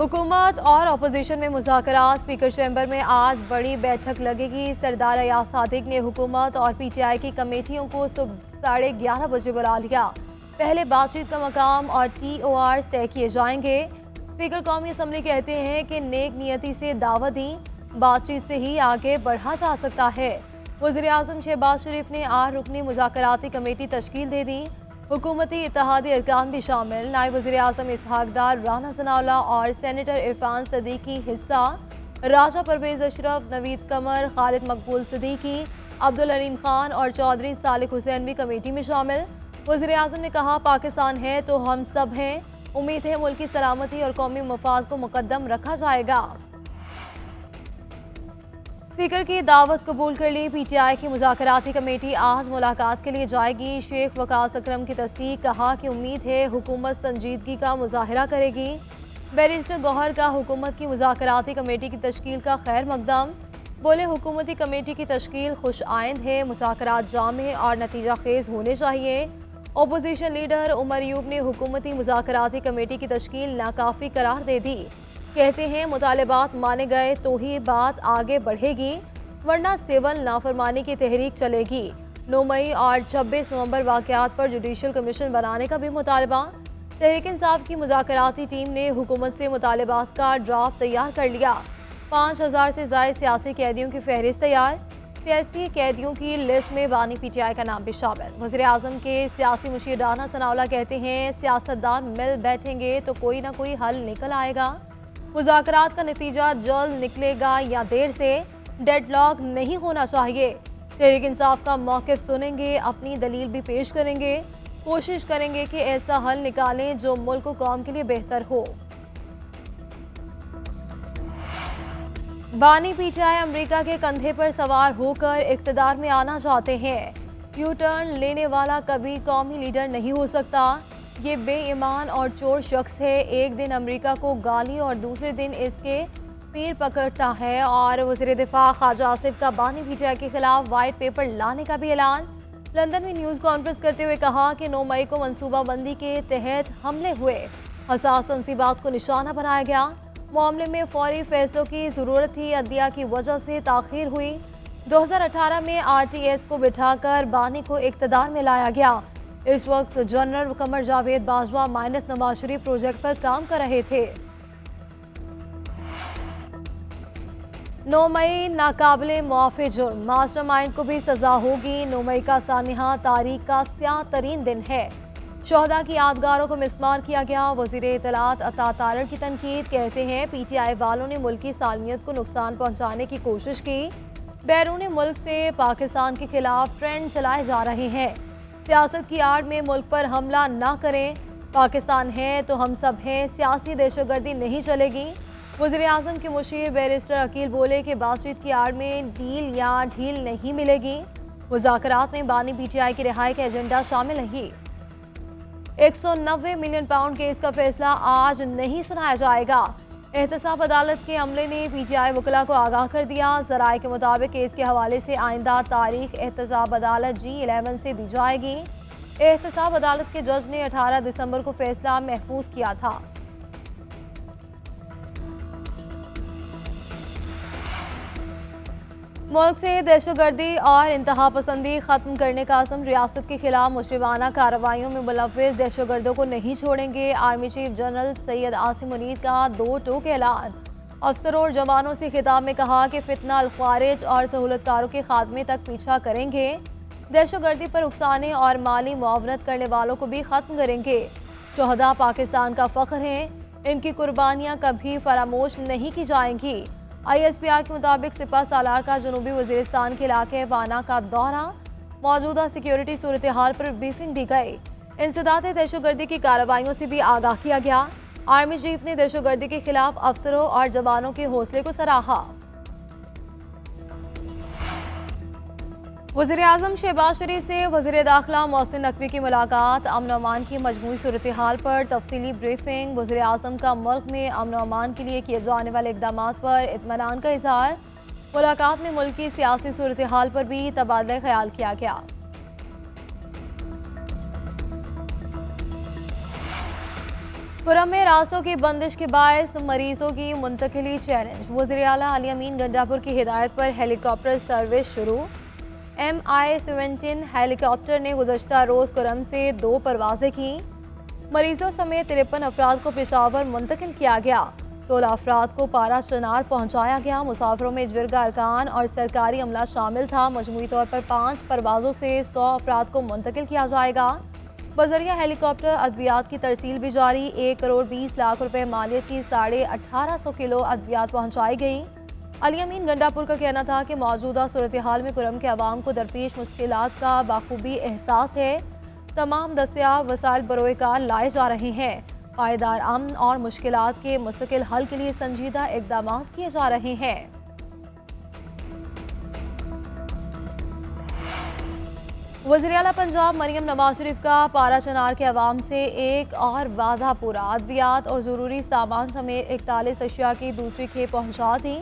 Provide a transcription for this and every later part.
हुकूमत और अपोजिशन में मुज़ाकरात। स्पीकर चैम्बर में आज बड़ी बैठक लगेगी। सरदार अयाज सादिक ने हुकूमत और पीटीआई की कमेटियों को सुबह 11:30 बजे बुला लिया। पहले बातचीत का मकाम और TOR तय किए जाएंगे। स्पीकर कौमी असम्बली कहते हैं कि नेक नियति से दावत दी, बातचीत से ही आगे बढ़ा जा सकता है। वज़ीर-ए-आज़म शहबाज शरीफ ने 8 रुकनी मुज़ाकराती कमेटी तश्कील दे दी। हुकूमती इत्तेहादी अरकान भी शामिल। नायब वज़ीर-ए-आज़म इसहाक डार, राना सनाउल्लाह और सेनेटर इरफान सदीकी हिस्सा। राजा परवेज़ अशरफ, नवीद कमर, खालिद मकबूल सिद्दीकी, अब्दुल अलीम खान और चौधरी सालिक हुसैन भी कमेटी में शामिल। वज़ीर-ए-आज़म ने कहा, पाकिस्तान है तो हम सब हैं। उम्मीद है मुल्क की सलामती और कौमी मफाद को मुकद्दम रखा जाएगा। स्पीकर की दावत कबूल कर ली। पीटीआई की मुज़ाकराती कमेटी आज मुलाकात के लिए जाएगी। शेख वकास अकरम की तस्दीक, कहा कि उम्मीद है हुकूमत संजीदगी का मुजाहरा करेगी। बैरिस्टर गौहर का हुकूमत की मुज़ाकराती कमेटी की तश्कील का खैर मकदम। बोले, हुकूमती कमेटी की तश्कील खुश आइंद है। मुज़ाकरात जामे और नतीजा खेज होने चाहिए। अपोजिशन लीडर उमर अयूब ने हुकूमती मुज़ाकराती कमेटी की तश्कील नाकाफ़ी करार दे दी। कहते हैं, मुतालिबात माने गए तो ही बात आगे बढ़ेगी, वरना सिविल नाफरमानी की तहरीक चलेगी। 9 मई और 26 नवंबर वाक़यात पर जुडिशल कमीशन बनाने का भी मुतालबा। तहरीक इंसाफ की मुज़ाकराती टीम ने हुकूमत से मुतालिबात का ड्राफ्ट तैयार कर लिया। 5000 से ज़ायद सियासी कैदियों की फहरिस्त तैयार। सियासी कैदियों की लिस्ट में बानी पीटीआई का नाम भी शामिल। वज़ीर-ए-आज़म के सियासी मुशीर राना सनाउल्लाह कहते हैं, सियासतदान मिल बैठेंगे तो कोई ना कोई हल निकल आएगा। मुज़ाकरात का नतीजा जल्द निकलेगा या देर से, डेडलॉक नहीं होना चाहिए। तहरीक इंसाफ का मौक़िफ़ सुनेंगे, अपनी दलील भी पेश करेंगे। कोशिश करेंगे कि ऐसा हल निकालें जो मुल्क व कौम के लिए बेहतर हो। बानी पीटीआई अमेरिका के कंधे पर सवार होकर इक़्तिदार में आना चाहते हैं। यू टर्न लेने वाला कभी कौमी लीडर नहीं हो सकता। ये बेईमान और चोर शख्स है। एक दिन अमेरिका को गाली और दूसरे दिन इसके पीर पकड़ता है। और वज़ीर दिफा ख्वाजा आसिफ का बानी पीटीआई के खिलाफ वाइट पेपर लाने का भी ऐलान। लंदन में न्यूज़ कॉन्फ्रेंस करते हुए कहा कि 9 मई को मनसूबाबंदी के तहत हमले हुए। हसास तनसीबात को निशाना बनाया गया। मामले में फौरी फैसलों की ज़रूरत थी। अदलिया की वजह से ताख़ीर हुई। 2018 में RTS को बिठाकर बानी को इक़्तिदार में लाया गया। इस वक्त general Qamar Javed Bajwa minus Nawaz Sharif project पर काम कर रहे थे। 9 मई नाकाबिले मुआफ़ी जुर्म, मास्टरमाइंड को भी सजा होगी। 9 मई का सानिहा तारीख का स्याह तरीन दिन है। शोहदा की यादगारों को मिसमार किया गया। वज़ीर इत्तलात अता तारड़ की तनकीद, कहते हैं पीटीआई वालों ने मुल्क की सालमियत को नुकसान पहुँचाने की कोशिश की। बैरून मुल्क से पाकिस्तान के खिलाफ ट्रेंड चलाए जा रहे हैं। सियासत की आड़ में मुल्क पर हमला ना करें। पाकिस्तान है तो हम सब हैं। सियासी दहशतगर्दी नहीं चलेगी। वज़ीर-ए-आज़म के मुशीर बैरिस्टर अकील बोले कि बातचीत की आड़ में डील या ढील नहीं मिलेगी। मुज़ाकरात में बानी पीटीआई की रिहाई का एजेंडा शामिल नहीं। 190 मिलियन पाउंड केस का फैसला आज नहीं सुनाया जाएगा। एहतसाब अदालत के अमले ने पीटीआई वकला को आगाह कर दिया। ज़राए के मुताबिक केस के हवाले से आइंदा तारीख एहतसाब अदालत G11 से दी जाएगी। एहतसाब अदालत के जज ने 18 दिसंबर को फैसला महफूज किया था। मुल्क से दहशतगर्दी और इंतहा पसंदी खत्म करने का अज़्म। रियासत के खिलाफ मुशरिबाना कार्रवाइयों में मुलव्विस दहशतगर्दों को नहीं छोड़ेंगे। Army chief general Syed Asim Munir का 2 टोक ऐलान। अफसरों और जवानों से खिताब में कहा कि फितना अल-ख्वारिज और सहूलतकारों के खात्मे तक पीछा करेंगे। दहशतगर्दी पर उकसाने और माली मुआवनत करने वालों को भी खत्म करेंगे। शोहदा पाकिस्तान का फ़ख्र हैं। इनकी कुर्बानियाँ कभी फरामोश नहीं की जाएंगी। ISPR के मुताबिक सिपा सालार का जनूबी वजीरिस्तान के इलाके वाना का दौरा। मौजूदा सिक्योरिटी सूरत हाल पर ब्रीफिंग दी गई। इंसदाद दहशतगर्दी की कार्रवाइयों से भी आगाह किया गया। आर्मी चीफ ने दहशतगर्दी के खिलाफ अफसरों और जवानों के हौसले को सराहा। वज़ीर-ए-आज़म शहबाज शरीफ से वज़ीर दाखिला मोहसिन नकवी की मुलाकात। अमन अमान की मजमूई सूरत हाल पर तफसीली ब्रीफिंग। वज़ीर-ए-आज़म का मुल्क में अमन अमान के लिए किए जाने वाले इक़दामात पर इत्मीनान का इज़हार। मुलाकात में मुल्क की सियासी सूरत हाल पर भी तबादला ख्याल किया गया। खुर्रम में रास्तों की बंदिश के बायस मरीजों की मुंतकिली चैलेंज। वज़ीर आला अली अमीन गंडापुर की हिदायत पर हेलीकॉप्टर सर्विस शुरू। MI-17 हेलीकॉप्टर ने गुज़श्ता रोज़ खुर्रम से 2 परवाजें की। मरीजों समेत 53 अफराद को पेशावर मुंतकिल किया गया। 16 अफराद को पारा चनार पहुँचाया गया। मुसाफिरों में जिरगा अरकान और सरकारी अमला शामिल था। मजमूई तौर पर 5 परवाजों से 100 अफराद को मुंतकिल किया जाएगा। बजरिया हेलीकॉप्टर अद्वियात की तरसील भी जारी। 1 करोड़ 20 लाख रुपए मालियत की 1850 किलो अद्वियात पहुँचाई गई। अली अमीन गंडापुर का कहना था कि मौजूदा सूरत हाल में खुर्रम के अवाम को दरपेश मुश्किलात का बाखूबी एहसास है। तमाम दस्तियाब वसाइल बरोएकार लाए जा रहे हैं। पायदार अमन और मुश्किलात के मुस्तकिल हल के लिए संजीदा इक़दाम किए जा रहे हैं। वज़ीर आला पंजाब मरियम नवाज शरीफ का पारा चनार के अवाम से एक और वादा पूरा। अद्वियात और ज़रूरी सामान समेत 41 अशिया की दूसरी खेप पहुँचा दी।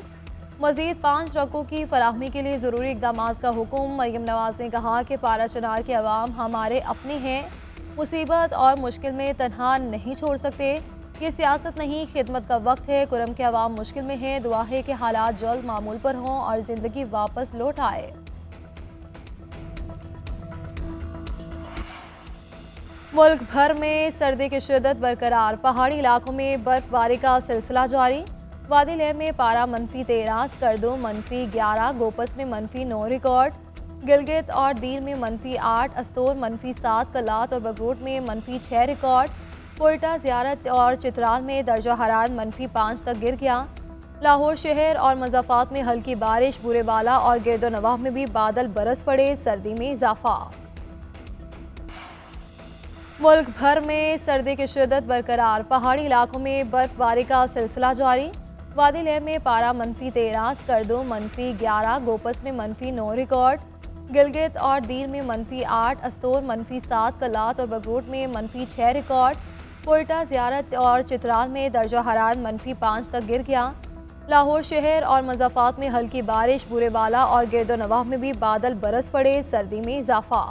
मज़ीद 5 ट्रकों की फराहमी के लिए ज़रूरी इक़दाम का हुक्म। मरियम नवाज ने कहा कि पारा चनार के अवाम हमारे अपने हैं, मुसीबत और मुश्किल में तन्हा नहीं छोड़ सकते। ये सियासत नहीं, खिदमत का वक्त है। खुर्रम के अवाम मुश्किल में हैं। दुआ है कि हालात जल्द मामूल पर हों और ज़िंदगी वापस लौट आए। मुल्क भर में सर्दी की शिद्दत बरकरार। पहाड़ी इलाकों में बर्फबारी का सिलसिला जारी। वादी लेह में पारा -13, स्कर्दो -11, गोपस में -9 रिकॉर्ड। गिलगित और दीर में -8, अस्तोर -7, कलात और बगरूट में -6 रिकॉर्ड। कोयटा, ज़ियारत और चित्राल में दर्जा हरारत -5 तक गिर गया। लाहौर शहर और मज़ाफ़ात में हल्की बारिश। बुरेबाला और गिरदोनवाह में भी बादल बरस पड़े। सर्दी में इजाफा। मुल्क भर में सर्दी की शिद्दत बरकरार। पहाड़ी इलाकों में बर्फबारी का सिलसिला जारी। वादी लेह में पारा -13, स्कर्दो -11, गोपस में -9 रिकॉर्ड। गिलगित और दीर में -8, अस्तोर -7, कलात और बगरूट में -6 रिकॉर्ड। कोयटा, ज़ियारत और चित्राल में दर्जा हरारत -5 तक गिर गया। लाहौर शहर और मज़ाफ़ात में हल्की बारिश। बुरेबाला और गिरदोनवाह में भी बादल बरस पड़े। सर्दी में इजाफा।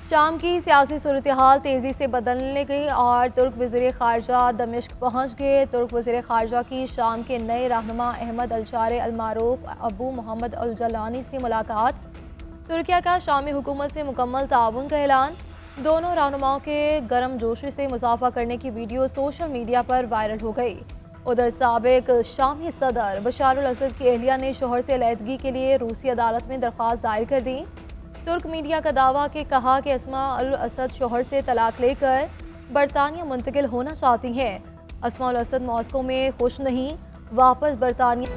शाम की सियासी सूरत हाल तेज़ी से बदलने गई और तुर्क वज़ीर ख़ारजा दमिश्क पहुँच गए। तुर्क वज़ीर ख़ारजा की शाम के नए रहनुमा अहमद अलशारे अलमारूफ अबू मोहम्मद अल जलानी से मुलाकात। तुर्किया का शामी हुकूमत से मुकम्मल ताउन का ऐलान। दोनों रहनुमाओं के गर्म जोशी से मुसाफा करने की वीडियो सोशल मीडिया पर वायरल हो गई। उधर साबिक शामी सदर बशार अल असद की अहलिया ने शोहर से अलहदगी के लिए रूसी अदालत में दरख्वास्त दायर कर दी। तुर्क मीडिया का दावा कि कहा कि अस्मा अल असद शोहर से तलाक लेकर बरतानिया मुंतकिल होना चाहती हैं। अस्मा अल असद मॉस्को में खुश नहीं, वापस बरतानिया